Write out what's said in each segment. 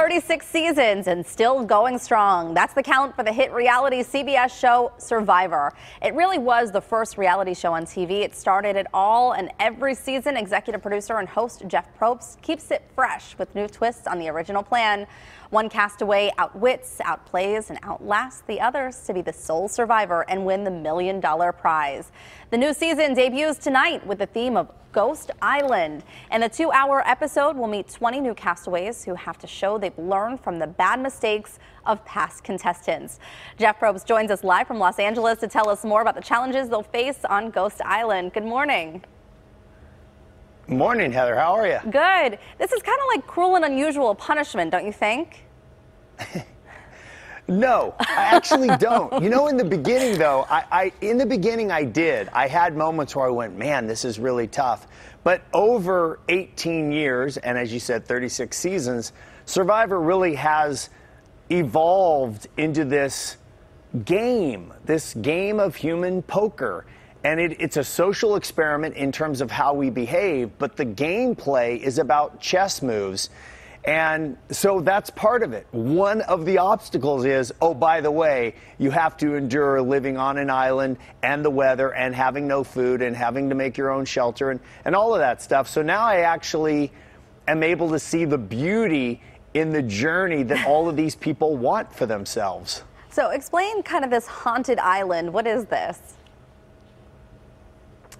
36 seasons and still going strong. That's the count for the hit reality CBS show Survivor. It really was the first reality show on TV. It started it all, and every season, executive producer and host Jeff Probst keeps it fresh with new twists on the original plan. One castaway outwits, outplays, and outlasts the others to be the sole survivor and win the $1 million prize. The new season debuts tonight with the theme of Ghost Island. And the 2-hour episode will meet 20 new castaways who have to show they've learned from the bad mistakes of past contestants. Jeff Probst joins us live from Los Angeles to tell us more about the challenges they'll face on Ghost Island. Good morning. Morning, Heather. How are you? Good. This is kind of like cruel and unusual punishment, don't you think? No, I actually don't. You know, in the beginning, though, in the beginning I did. I had moments where I went, man, this is really tough. But over 18 years, and as you said, 36 seasons, Survivor really has evolved into this game of human poker. And it's a social experiment in terms of how we behave, but the gameplay is about chess moves. And so that's part of it. One of the obstacles is, oh, by the way, you have to endure living on an island and the weather and having no food and having to make your own shelter and all of that stuff. So now I actually am able to see the beauty in the journey that all of these people want for themselves. So explain kind of this haunted island. What is this?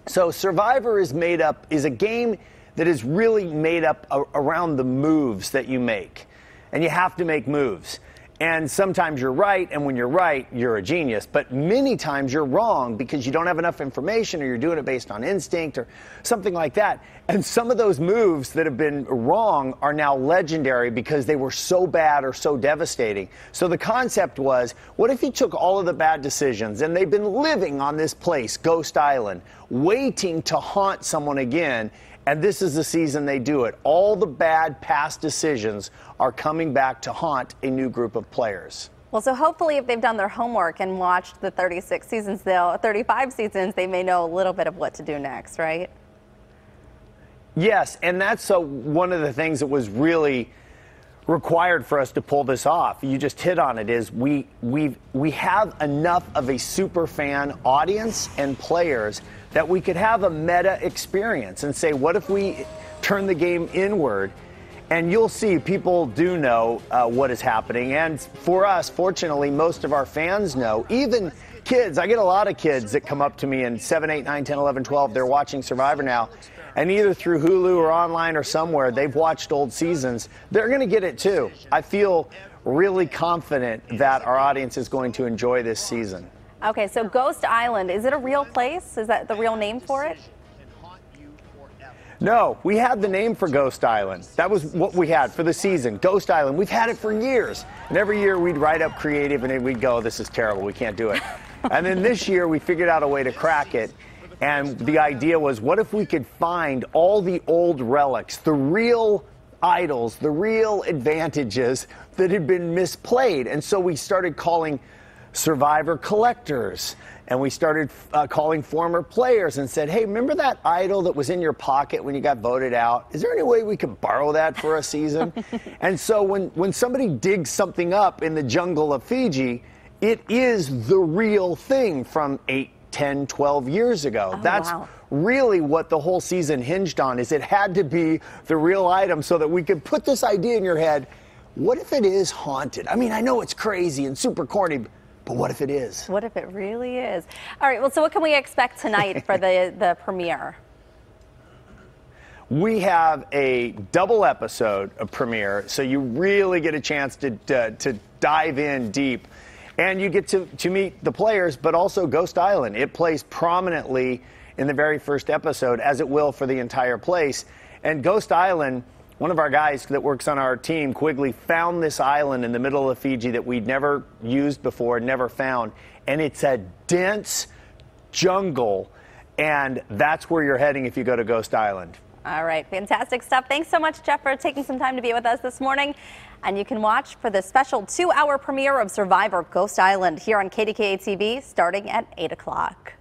So Survivor is a game that is really made up around the moves that you make. And you have to make moves. And sometimes you're right, and when you're right, you're a genius. But many times you're wrong because you don't have enough information, or you're doing it based on instinct or something like that. And some of those moves that have been wrong are now legendary because they were so bad or so devastating. So the concept was, what if you took all of the bad decisions, and they've been living on this place, Ghost Island, waiting to haunt someone again, and this is the season they do it. All the bad past decisions are coming back to haunt a new group of players. Well, so hopefully if they've done their homework and watched the 35 seasons, they may know a little bit of what to do next, right? Yes, and that's one of the things that was really required for us to pull this off. You just hit on it, is we have enough of a super fan audience and players that we could have a meta experience and say, what if we turn the game inward? And you'll see people do know what is happening. And for us, fortunately, most of our fans know. Even kids, I get a lot of kids that come up to me in 7, 8, 9, 10, 11, 12. They're watching Survivor now. And either through Hulu or online or somewhere, they've watched old seasons. They're going to get it too. I feel really confident that our audience is going to enjoy this season. Okay, so Ghost Island, is it a real place? Is that the real name for it? No, we had the name for Ghost Island. That was what we had for the season, Ghost Island. We've had it for years. And every year we'd write up creative and we'd go, this is terrible, we can't do it. And then this year we figured out a way to crack it. And the idea was, what if we could find all the old relics, the real idols, the real advantages that had been misplayed? And so we started calling Survivor collectors, and we started calling former players and said, hey, remember that idol that was in your pocket when you got voted out? Is there any way we could borrow that for a season? And so when somebody digs something up in the jungle of Fiji, it is the real thing from 8, 10, 12 years ago. Oh, that's wow. Really what the whole season hinged on, is it had to be the real item so that we could put this idea in your head. What if it is haunted? I mean, I know it's crazy and super corny, but what if it is? What if it really is? All right, well, so what can we expect tonight for the premiere? We have a double episode of premiere, so you really get a chance to dive in deep. And you get to meet the players, but also Ghost Island. It plays prominently in the very first episode, as it will for the entire place. And Ghost Island, one of our guys that works on our team, Quigley, found this island in the middle of Fiji that we'd never used before, never found. And it's a dense jungle, and that's where you're heading if you go to Ghost Island. All right, fantastic stuff. Thanks so much, Jeff, for taking some time to be with us this morning. And you can watch for the special 2-hour premiere of Survivor Ghost Island here on KDKA-TV starting at 8 o'clock.